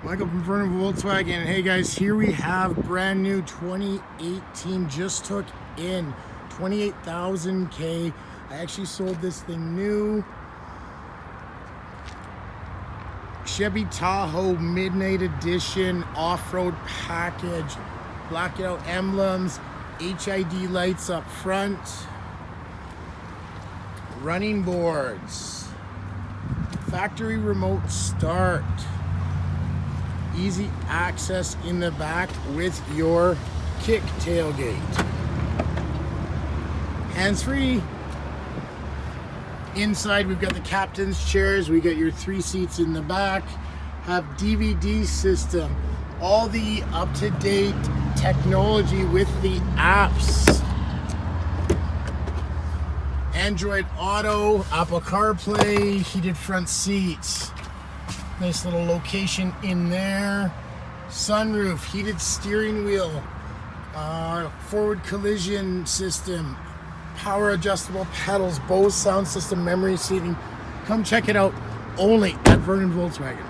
Michael from Vernon Volkswagen. And hey guys, here we have brand new 2018, just took in 28,000 K. I actually sold this thing new. Chevy Tahoe Midnight Edition off-road package, blackout emblems, HID lights up front, running boards, factory remote start, easy access in the back with your kick tailgate, hands-free. Inside we've got the captain's chairs, we got your 3 seats in the back, have DVD system, all the up-to-date technology with the apps, Android Auto, Apple CarPlay, heated front seats, nice little location in there, sunroof, heated steering wheel, forward collision system, power adjustable pedals, Bose sound system, memory seating. Come check it out only at Vernon Volkswagen.